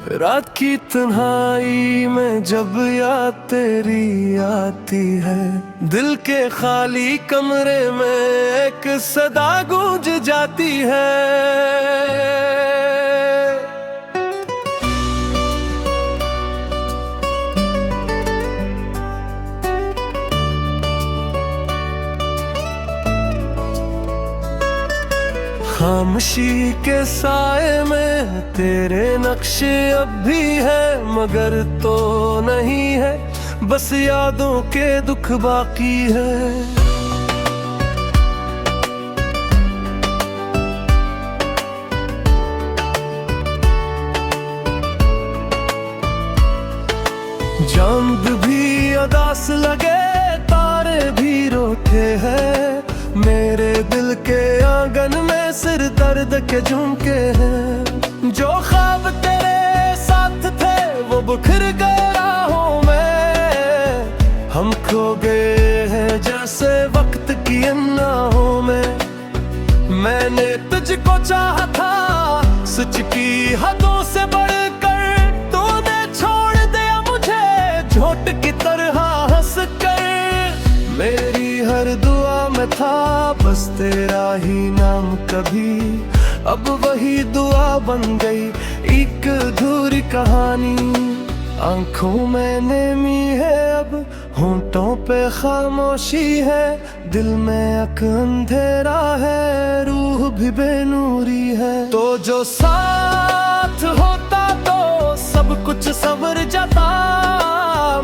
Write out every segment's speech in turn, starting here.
रात की तन्हाई में जब याद तेरी आती है, दिल के खाली कमरे में एक सदा गूंज जाती है। खामोशी के साए में तेरे नक्शे अब भी है, मगर तो नहीं है, बस यादों के दुख बाकी है। चांद भी उदास लगे, तारे भी रोते हैं, मेरे दिल के आंगन में सिर दर्द के झुमके हैं। जो ख्वाब तेरे साथ थे वो बिखर गए राहों में, हम खो गए हैं जैसे वक्त की अन्नाहों में। मैंने तुझको चाहा था सच की हदों से बढ़कर, तूने छोड़ दिया मुझे झोट की तरह हंस कर। मेरी हर दुआ में था बस तेरा ही नाम कभी, अब वही दुआ बन गई एक अधूरी कहानी। आंखों में नेमी है अब, होंठों पे खामोशी है, दिल में एक अंधेरा है, रूह भी बेनूरी है। तो जो साथ होता तो सब कुछ संवर जाता,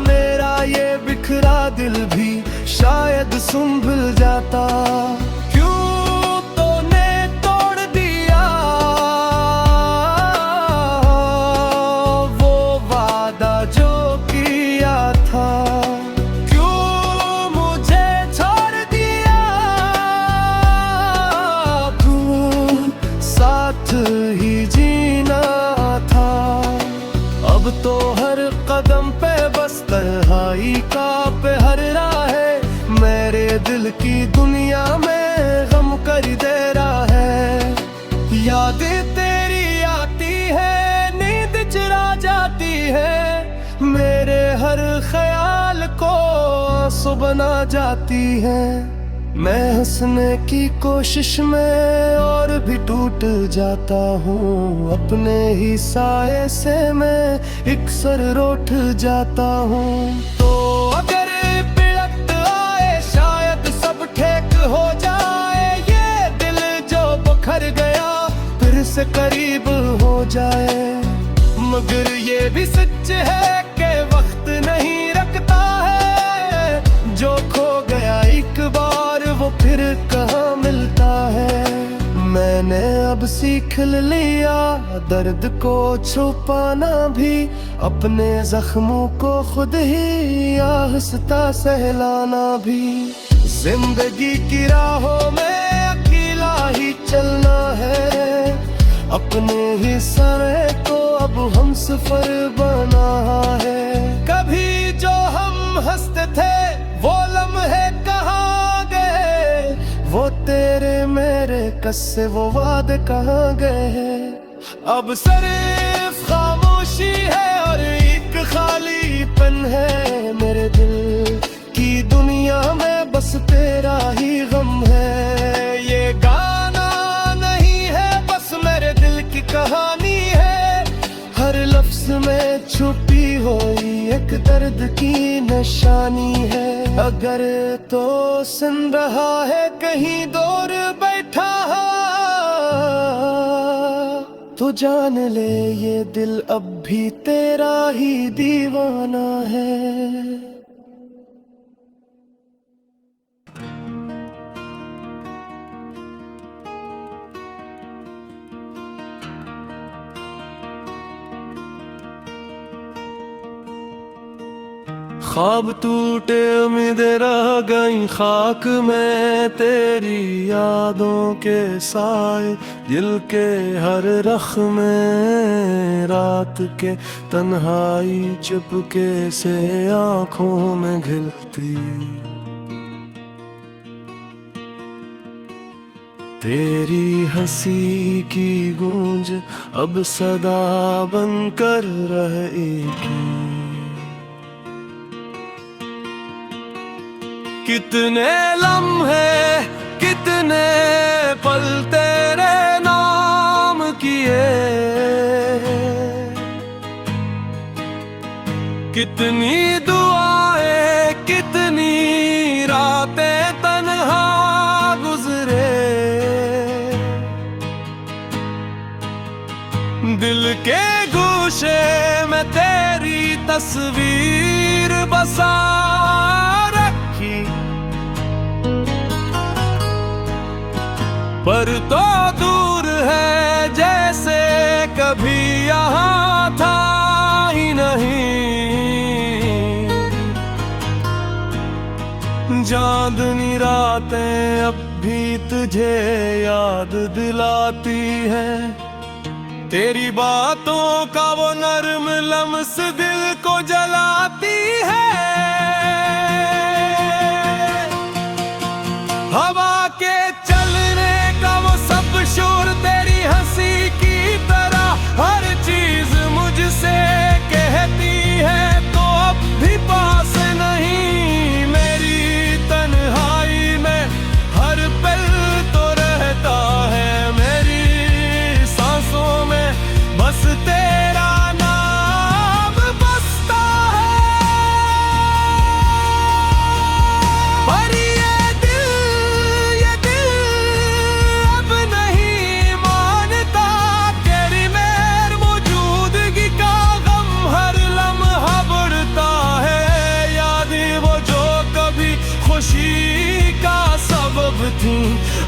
मेरा ये बिखरा दिल भी शायद संभल जाता। क्यों तूने तोड़ दिया वो वादा जो किया था, क्यों मुझे छोड़ दिया तू साथ ही जीना था। अब तो हर कदम पे बस तन्हाई का पहरा है, मेरे दिल की दुनिया में गम कर दे रहा है। यादें तेरी आती है, नींद चुरा जाती है, मेरे हर ख्याल को आंसू बना जाती है। मैं हंसने की कोशिश में और भी टूट जाता हूँ, अपने ही साए से मैं इकसर उठ जाता हूँ। तो अगर बिड़क आए शायद सब ठीक हो जाए, ये दिल जो बिखर गया फिर से करीब हो जाए। मगर ये भी सच है कि वक्त नहीं रखता है, जो खो गया एक बार वो फिर कहाँ मिलता है। मैंने अब सीख लिया दर्द को छुपाना भी, अपने जख्मों को खुद ही आहिस्ता सहलाना भी। जिंदगी की राहों में अकेला ही चलना है, अपने ही सरे को अब हम सफर बना है। कभी जो हम हंसते थे वो लम्हे कहाँ गए, वो तेरे मेरे कस्से वो वादे कहाँ गए। अब सिर्फ खामोशी है और एक खालीपन है, मेरे दिल की दुनिया में बस तेरा ही गम है। ये गाना नहीं है बस मेरे दिल की कहानी है, हर लफ्ज में छुपी हुई एक दर्द की निशानी है। अगर तो सुन रहा है कहीं दूर बैठा तो जान ले ये दिल अब भी तेरा ही दीवाना है। ख्वाब टूटे उम्मीदें रह गई खाक में, तेरी यादों के साए दिल के हर रख में। रात के तन्हाई चुपके से आँखों में घिरती, तेरी हंसी की गूंज अब सदा बनकर रहेगी। कितने लम्हे कितने पल तेरे नाम किए, कितनी दुआएं कितनी रातें तन्हा गुजरे। दिल के गोशे में तेरी तस्वीर बसा रखी, पर तो दूर है जैसे कभी यहाँ था ही नहीं। चांदनी रातें अब भी तुझे याद दिलाती हैं, तेरी बातों का वो नर्म लम्स दिल को जलाती है। हवा के चलने का वो सब शोर तेरी हंसी की तरह हर चीज मुझसे कहती है, तो अब भी पास नहीं मेरी तन्हाई में हर पल तो रहता है मेरी सांसों में बस तेरा नाम बसता है। पर ये दिल अब नहीं मानता तेरी मेरी मौजूदगी का गम हर लम्हा बढ़ता है। यादें वो जो कभी खुशी का सबब थी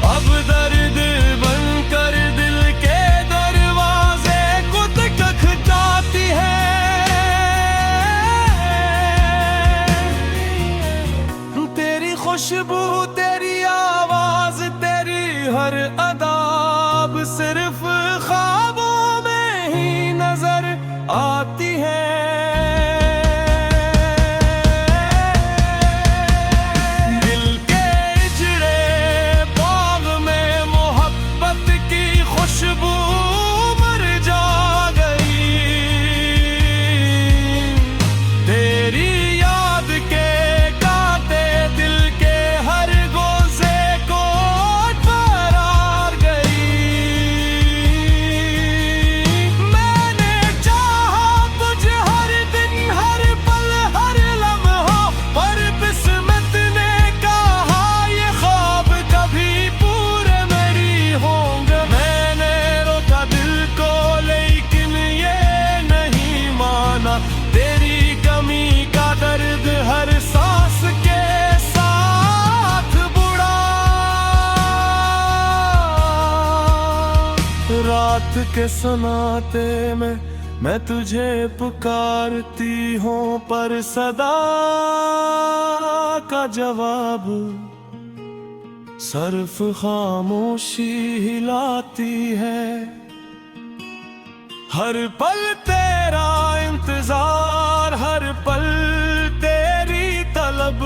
अब दर्द बनकर दिल के दरवाजे खुद खटखटाती है। तेरी खुशबू तेरी आवाज तेरी हर अदा अब सिर्फ ख्वाबों में ही नजर आती है। दिल के इजड़े बाग में मोहब्बत की खुशबू मर जा गई, तेरी याद के गाते दिल के हर गोसे को भर गई। मैंने चाहा तुझे हर दिन हर पल हर लम्हा, पर किस्मत ने कहा ये ख्वाब कभी पूरे नहीं होंगे। मैंने रोका दिल को लेकिन ये नहीं माना, तेरी कमी का दर्द हर सांस के साथ बुढ़ा। रात के सन्नाटे में मैं तुझे पुकारती हूँ, पर सदा का जवाब सिर्फ खामोशी हिलाती है। हर पल तेरा इंतजार हर पल तेरी तलब,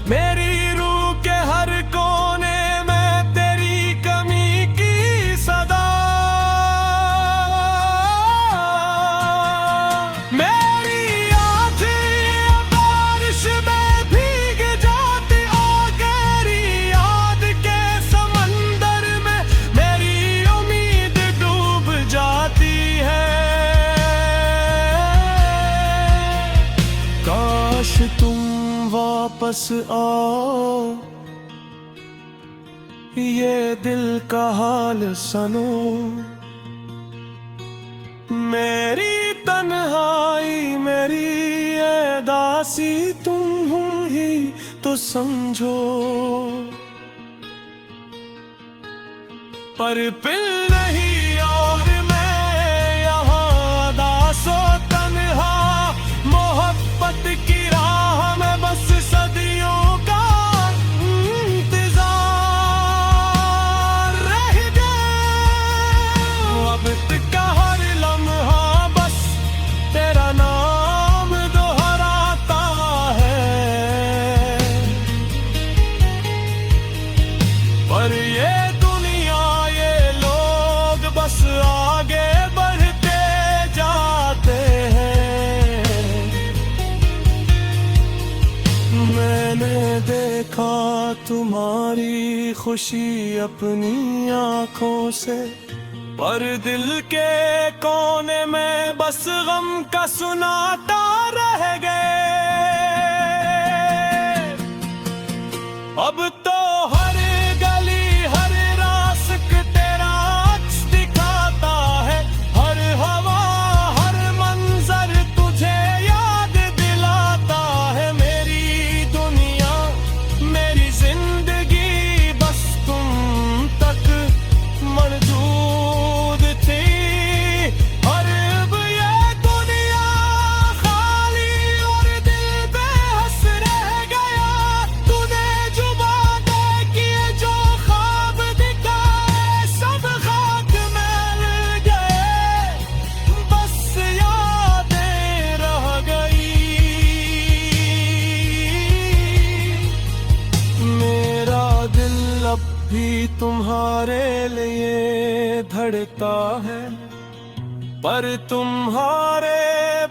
मेरी रूह के हर कोने में तेरी कमी की सदा। मेरी आँखें बारिश में भीग जाती और गहरी याद के समंदर में मेरी उम्मीद डूब जाती है। काश तुम वापस आओ, ये दिल का हाल सुनो। मेरी तन्हाई मेरी उदासी तुम ही तो समझो, पर पिल नहीं और मैं यहाँ दासो तन्हा मोहब्बत की राह में बस सदियों का इंतजार रह गया। अब तक हर लम्हा बस तेरा नाम दोहराता है, पर ये दुनिया मैंने देखा तुम्हारी खुशी अपनी आंखों से, पर दिल के कोने में बस गम का सुनाता रह गए। अब तो हर गली हर रास्क तेरा अक्स दिखाता है, हर हवा हर मंजर तुझे याद दिलाता है। मेरी दुनिया मेरी जिंदगी बस तुम तक मौजूद थी। और अब ये दुनिया खाली और दिल बेबस रह गया। तूने जुबां दे किए जो ख्वाब दिखाए, सब खाक में मिल गए, बस यादें रह गई। मेरा दिल अब भी तुम्हारे लिए धड़कता है, पर तुम्हारे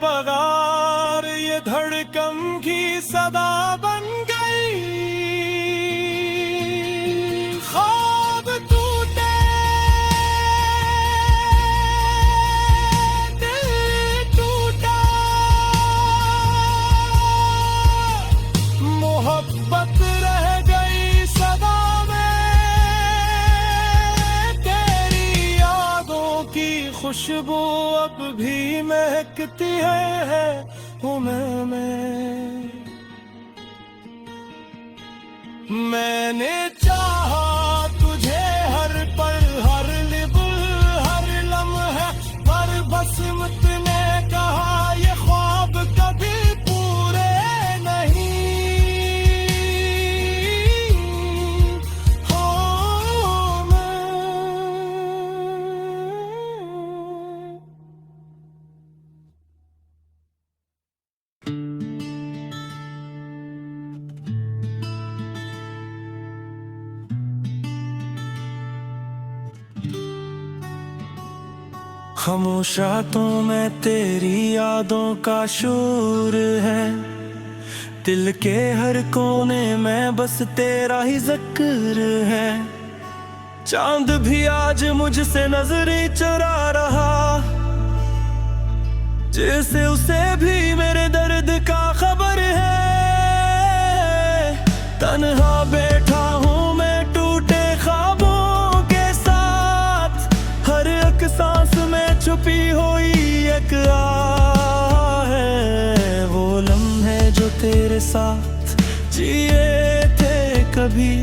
बगैर ये धड़कन की सदा बन गई। ख्वाब टूटे दिल टूटा, मोहब्बत रह गई सदा में। तेरी यादों की खुशबू अब भी महकती है में। मैंने चाहा तुझे हर पल हर लिबुल हर लम्हा, पर बस मुझने कहा ये ख्वाब कभी पूरे नहीं होंगे। खामोश रातों में तेरी यादों का शोर है, दिल के हर कोने में बस तेरा ही जिक्र है। चांद भी आज मुझसे नजरें चुरा रहा, जैसे उसे भी मेरे दर्द का खबर है। तन्हा बैठा हूँ मैं टूटे ख्वाबों के साथ, हर एक सांस में छुपी हुई एक आह है। वो लम्हे जो तेरे साथ जिए थे कभी,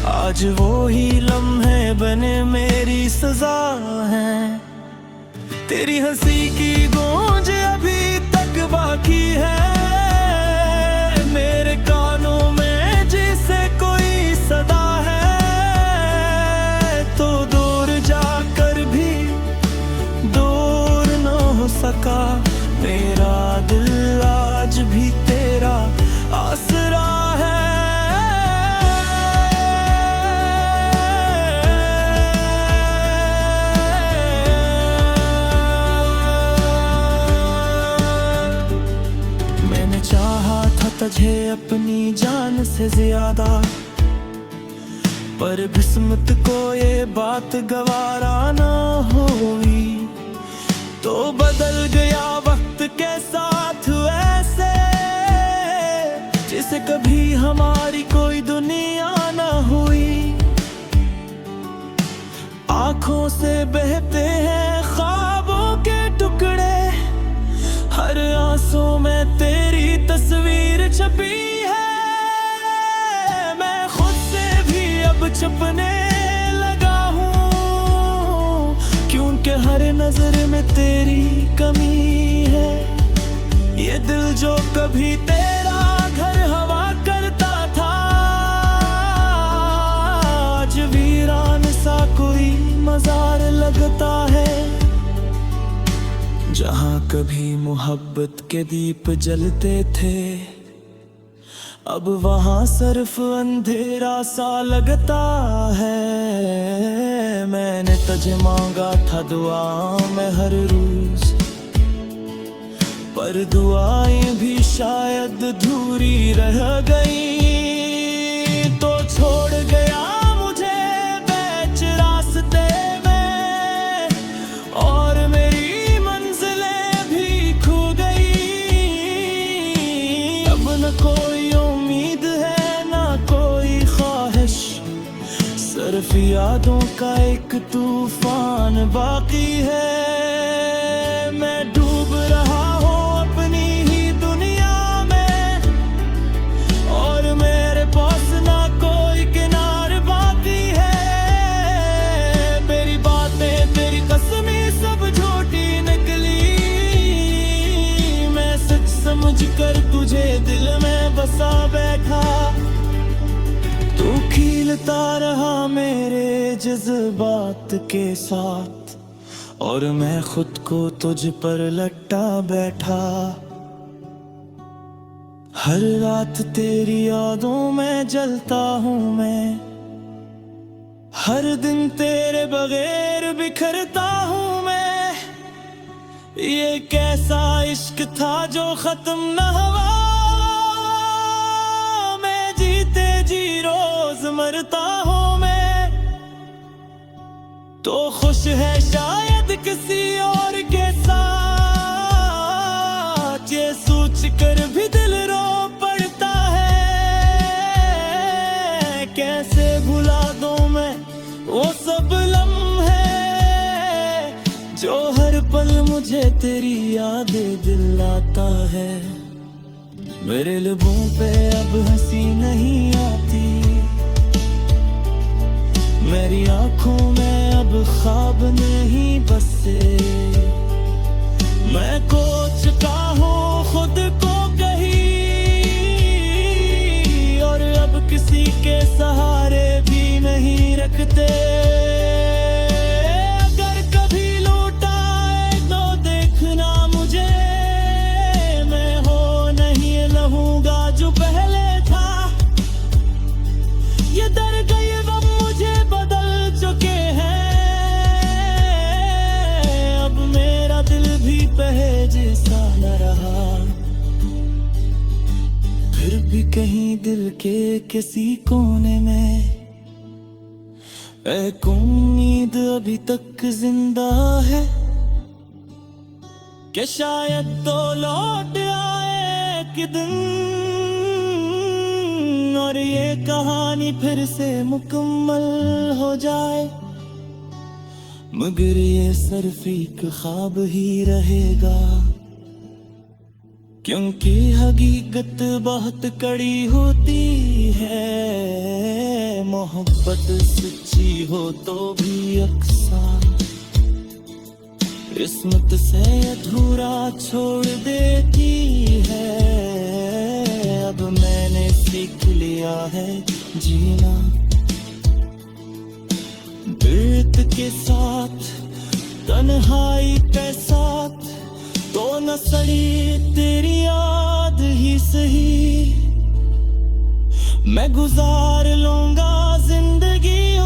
आज वो ही लम्हे बने मेरी सजा है। तेरी हंसी की गूंज अभी तक बाकी है मेरे कानों में, जिसे कोई सदा है। तो दूर जाकर भी दूर न हो सका मेरा दिल, आज भी तेरा आसरा है। तुझे अपनी जान से ज्यादा, पर किस्मत को ये बात गवारा ना हुई। तो बदल गया वक्त के साथ ऐसे, जिसे कभी हमारी कोई दुनिया ना हुई। आंखों से बहते हैं ख्वाबों के टुकड़े, हर आंसू में तेरी तस्वीर छपी है। मैं खुद से भी अब छुपने लगा हूँ, क्योंकि हर नजर में तेरी कमी है। ये दिल जो कभी तेरा घर हवा करता था, आज वीरान सा कोई मजार लगता है। जहाँ कभी मोहब्बत के दीप जलते थे, अब वहाँ सिर्फ अंधेरा सा लगता है। मैंने तुझे मांगा था दुआ में हर रोज, पर दुआएं भी शायद अधूरी रह गई। सिर्फ यादों का एक तूफान बाकी है। मैं डूब रहा हूँ अपनी ही दुनिया में, और मेरे पास ना कोई किनार बाकी है। मेरी बातें तेरी कसमें सब झूठी निकली, मैं सच समझ कर तुझे दिल में बसा बैठा। तू खिलता रहा मेरे जज्बात के साथ, और मैं खुद को तुझ पर लट्टा बैठा। हर रात तेरी यादों में जलता हूँ मैं, हर दिन तेरे बगैर बिखरता हूँ मैं। ये कैसा इश्क था जो खत्म न हुआ, मरता हूँ मैं। तो खुश है शायद किसी और के साथ, ये सोच कर भी दिल रो पड़ता है। कैसे भुला दूं मैं वो सब लम्हे जो हर पल मुझे तेरी यादें दिलाता है। मेरे लबों पे अब हंसी नहीं आती, मेरी आंखों में अब ख्वाब नहीं बसे। मैं खो चुका हूँ खुद को कहीं, और अब किसी के सहारे भी नहीं रखते। अगर कभी लौटा आए तो देखना मुझे, मैं हो नहीं रहूंगा जो पहले था। ये दर्द ये वो मुझे बदल चुके हैं, अब मेरा दिल भी पहले जैसा न रहा। फिर भी कहीं दिल के किसी कोने में एक उम्मीद अभी तक जिंदा है, कि शायद तो लौट आए एक दिन, और ये कहानी फिर से मुकम्मल हो जाए। मगर ये सिर्फ एक ख्वाब ही रहेगा, क्योंकि हकीकत बहुत कड़ी होती है। मोहब्बत सच्ची हो तो भी अक्सर किस्मत से अधूरा छोड़ देती है। अब मैंने सीख लिया है जीना दर्द के साथ, तन्हाई के साथ। तो न सड़ी तेरी याद ही सही, मैं गुजार लूंगा जिंदगी